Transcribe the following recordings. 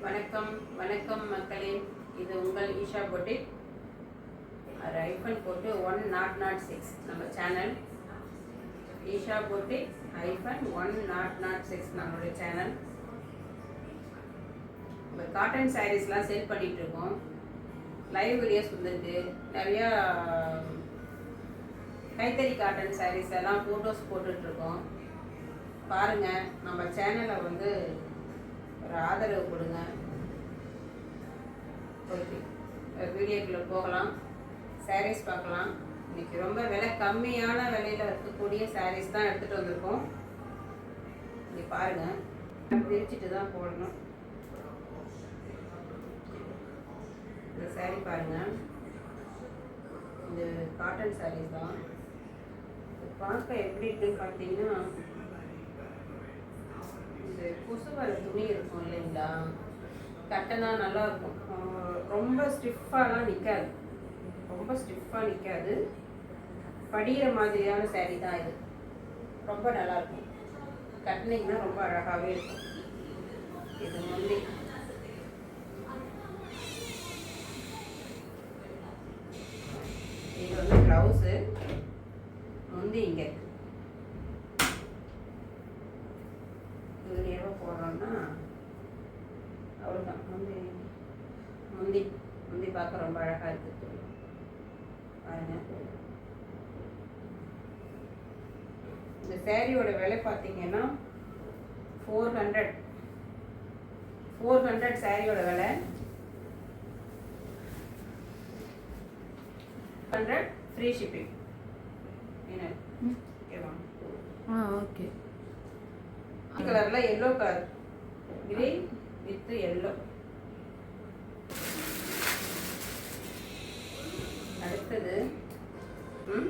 வணக்கம் வணக்கம் மக்களே. இது உங்கள் ஈஷா பொட்டிக். ஐஃபன் போட்டு 1006 நம்ம சேனல் ஈஷா பொட்டிக் -1006 நம்மளுடைய சேனல். இப்போ காட்டன் சாரீஸ்லாம் சேல் பண்ணிகிட்டு இருக்கோம். லைவ் வீடியோஸ் வந்துருக்கு. நிறையா கைத்தறி காட்டன் சாரீஸ் எல்லாம் ஃபோட்டோஸ் போட்டுட்ருக்கோம். பாருங்கள், நம்ம சேனலை வந்து ஒரு ஆதரவு கொடுங்க. ஓகே, வீடியோக்குள்ளே போகலாம். சாரீஸ் பார்க்கலாம். இன்றைக்கி ரொம்ப விலை கம்மியான விலையில் இருக்கக்கூடிய சாரீஸ் தான் எடுத்துகிட்டு வந்திருக்கோம். இங்கே பாருங்கள், பிரிச்சுட்டு தான் போடணும். இந்த சாரீ பாருங்கள், இந்த காட்டன் சாரீஸ் தான். பார்க்க எப்படி இருக்குன்னு பார்த்தீங்கன்னா, இந்த கொசுவலை துணி இருக்கும் இல்லைங்களா, கட்டனா நல்லா இருக்கும். ரொம்ப ஸ்டிஃபாலாம் நிற்காது, ரொம்ப ஸ்டிஃபாக நிற்காது. படிகிற மாதிரியான சாரீ தான் இது. ரொம்ப நல்லாயிருக்கும். கட்டினீங்கன்னா ரொம்ப அழகாகவே இருக்கும். இது முந்தி, இது வந்து ப்ளவுஸு. முந்தி இங்கே இருக்கு. இதில் எவ்வளோ போடுறோன்னா அவ்வளோதான். முந்தி முந்தி முந்தி பார்க்க ரொம்ப அழகாக இருக்குது பாருங்க. இந்த சேரீயோட விலை பார்த்தீங்கன்னா 400 சேரீயோட விலை 100 ஃப்ரீ ஷிப்பிங். என்ன ஓகேவா? ஓகே. கலரில் yellow colour, green with yellow. அடுத்தது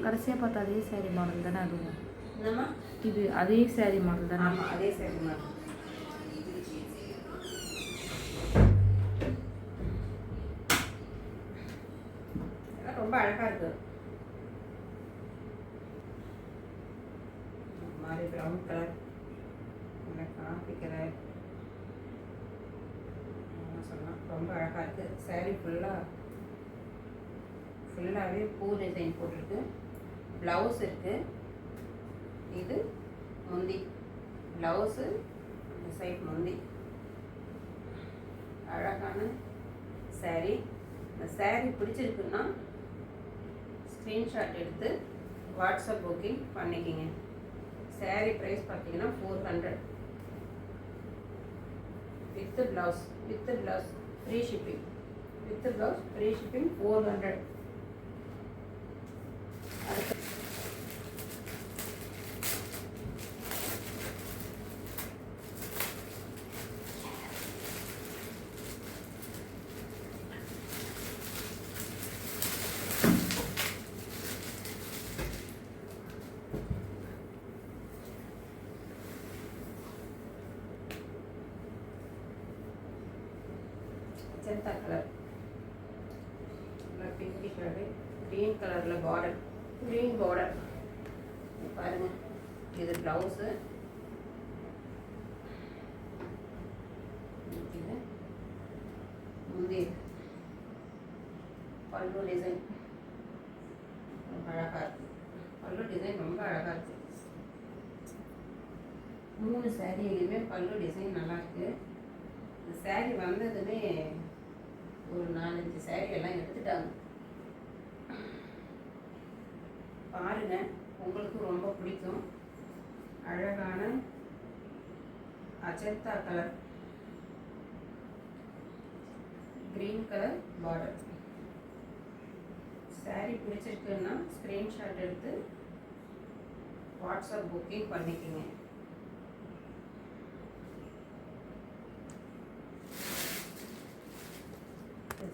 கடைசியாக பார்த்தா அதே சாரீ மாடல் தானே அதுவும்? என்னம்மா? இது அதே சாரீ மாடல் தானே? ஆமாம், அதே சாரீ மாடல். ரொம்ப அழகாக இருக்கு. மாதிரி ப்ரௌன் கலர், காஃபி கலர் சொல்லலாம். ரொம்ப அழகாக இருக்குது. சாரீ ஃபுல்லாகவே பூ டிசைன் போட்டிருக்கு. ப்ளவுஸ் இருக்குது. இது முந்தி, ப்ளவுஸு இந்த சைட் முந்தி. அழகான சாரீ. இந்த சாரீ பிடிச்சிருக்குன்னா ஸ்க்ரீன்ஷாட் எடுத்து வாட்ஸ்அப் புக்கிங் பண்ணிக்கிங்க. சாரீ ப்ரைஸ் பார்த்தீங்கன்னா 400 with blouse free shipping. With blouse free shipping 400. Ajanta colour, pinky colour, green கலரில் பார்டர், க்ரீன் பார்டர் பாருங்கள். இது ப்ளவுஸு. முந்தி பல்லு டிசைன் ரொம்ப அழகாக இருக்குது. பல்லு டிசைன் ரொம்ப அழகாக இருக்குது. 3 சாரீலையுமே பல்லு டிசைன் நல்லாயிருக்கு. இந்த சாரீ வந்ததுமே ஒரு 4-5 சாரீ எல்லாம் எடுத்துட்டாங்க. பாருங்க, உங்களுக்கு ரொம்ப பிடிக்கும். அழகான Ajanta colour, green colour border. Sari பிடிச்சிருக்குன்னா ஸ்க்ரீன்ஷாட் எடுத்து வாட்ஸ்அப் புக்கிங் பண்ணிக்கோங்க.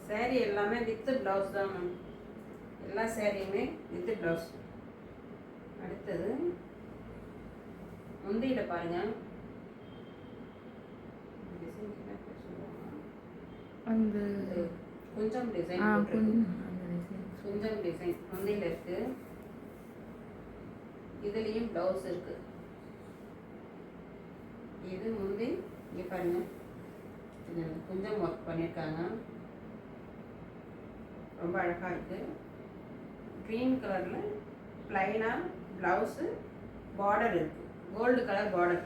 சாரீ எல்லாமே வித் ப்ளவுஸ் தான் மேம். எல்லா சாரியுமே வித் ப்ளவுஸ். அடுத்தது முந்தியில் பாருங்கள். அந்த கொஞ்சம் டிசைன் கொஞ்சம் டிசைன் முந்தியில் இருக்குது. இதுலேயும் ப்ளவுஸ் இருக்குது. இது முந்தி. இங்கே பாருங்கள், இது கொஞ்சம் ஒர்க் பண்ணியிருக்காங்க, ரொம்ப அழகாக இருக்குது. க்ரீன் கலரில் ப்ளைனாக ப்ளவுஸு, பார்டர் இருக்குது, கோல்டு கலர் பார்டர்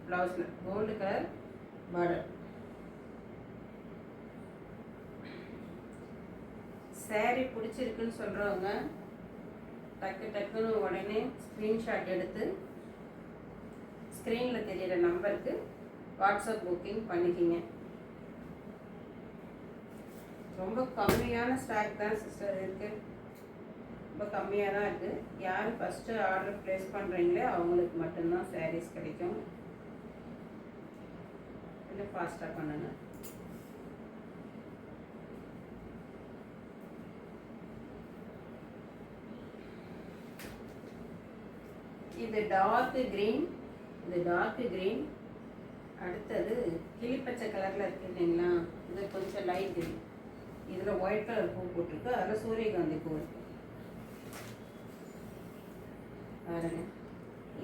ப்ளவுஸில், கோல்டு கலர் பார்டர். saree பிடிச்சிருக்குன்னு சொல்கிறவங்க டக்கு டக்குன்னு உடனே ஸ்க்ரீன்ஷாட் எடுத்து ஸ்க்ரீனில் தெரியிற நம்பருக்கு வாட்ஸ்அப் புக்கிங் பண்ணிக்கிங்க. ரொம்ப கம்மியான ஸ்டாக் தான் சிஸ்டர் இருக்குது, ரொம்ப கம்மியாக தான் இருக்குது. யார் ஃபஸ்ட்டு ஆர்டர் ப்ளேஸ் பண்ணுறீங்களோ அவங்களுக்கு மட்டும்தான் சாரீஸ் கிடைக்கும். இல்லை ஃபாஸ்ட்டாக பண்ணுங்க. இது டார்க் க்ரீன், இது டார்க் க்ரீன். அடுத்தது கிளிப்பச்சை கலரில் இருக்குது இல்லைங்களா, இது கொஞ்சம் லைட் க்ரீன். இதில் ஒயிட் கலர் பூ போட்டிருக்கு, அதில் சூரியகாந்தி பூ இருக்கு பாருங்க.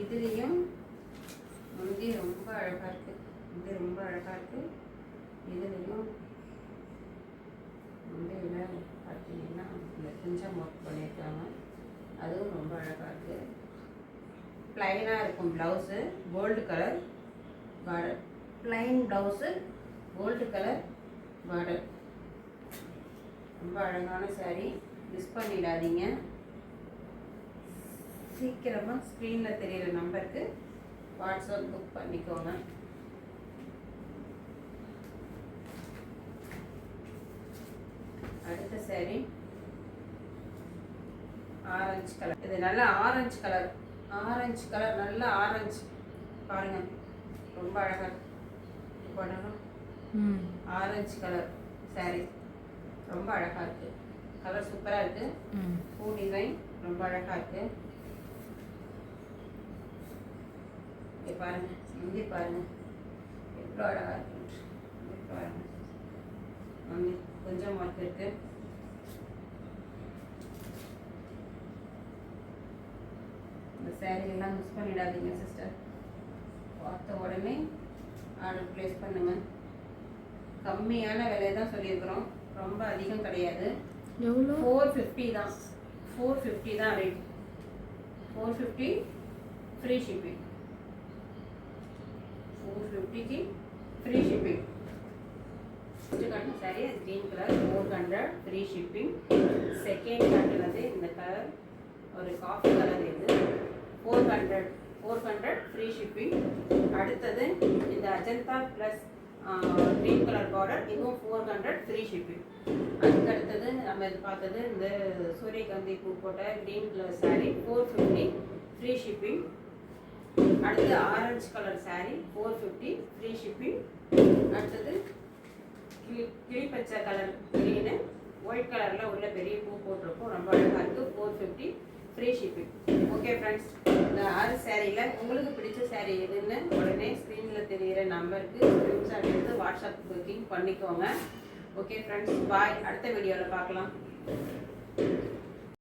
இதுலேயும் முந்தி ரொம்ப அழகாக இருக்குது, இது ரொம்ப அழகாக இருக்குது. இதுலேயும் முந்தையில் பார்த்தீங்கன்னா இதில் கொஞ்சம் ஒர்க் பண்ணியிருக்காங்க, அதுவும் ரொம்ப அழகாக இருக்குது. ப்ளைனாக இருக்கும் blouse, gold colour border, plain blouse, gold colour border. ரொம்ப அழகான saree, மிஸ் பண்ணிடாதீங்க. சீக்கிரமாக ஸ்க்ரீனில் தெரியிற நம்பருக்கு வாட்ஸ்அப் புக் பண்ணிக்கோங்க. அடுத்த saree ஆரஞ்சு கலர். இது நல்ல ஆரஞ்சு கலர், ஆரஞ்சு கலர், நல்ல ஆரஞ்சு பாருங்கள், ரொம்ப அழகாக பண்ணணும். ஆரஞ்சு கலர் saree ரொம்ப அழகாக இருக்குது, கலர் சூப்பராக இருக்குது. பூ டிசைன் ரொம்ப அழகாக இருக்குது. இங்கே பாருங்கள், இங்கே பாருங்கள் எவ்வளோ அழகாக இருக்கு. இங்கே பாருங்கள், அங்கே கொஞ்சம் ஒர்க் இருக்குது. இந்த saree எல்லாம் மிஸ் பண்ணிடாதீங்க சிஸ்டர். பார்த்த உடனே ஆர்டர் ப்ளேஸ் பண்ணுங்கள். கம்மியான விலை தான் சொல்லியிருக்கிறோம், ரொம்ப அதிகம் கிடையாது. எவ்வளோ? 450 தான், 450 தான் ரேட். 450 ஃப்ரீ ஷிப்பிங், 450க்கு ஃப்ரீ ஷிப்பிங். ஃபஸ்ட்டு காட்டின sari green colour 400 free shipping. Second காட்டுனது இந்த கலர் ஒரு காஃபி கலர், இது 400 ஃப்ரீ ஷிப்பிங். அடுத்தது இந்த Ajanta plus green colour border, இதுவும் 400 ஃப்ரீ ஷிப்பிங். அதுக்கு அடுத்தது நம்ம இது பார்த்தது இந்த சூரியகாந்தி பூ போட்ட green colour saree 450 free shipping. அடுத்து orange colour saree 450 free shipping. அடுத்தது கிளிப்பச்சை கலர் க்ரீனு ஒயிட் கலரில் உள்ள பெரிய பூ போட்டிருக்கும், ரொம்ப அழகாக இருக்குது, 450 ஃப்ரீ ஷிப்பிங். ஓகே ஃப்ரெண்ட்ஸ், இந்த 6 சாரியில் உங்களுக்கு பிடிச்ச சாரீ எதுன்னு உடனே ஸ்க்ரீனில் தெரிகிற நம்பருக்கு ஸ்க்ரீன்ஷாட் எடுத்து வாட்ஸ்அப் புக்கிங் பண்ணிக்கோங்க. ஓகே ஃப்ரெண்ட்ஸ், பாய். அடுத்த வீடியோவில் பார்க்கலாம்.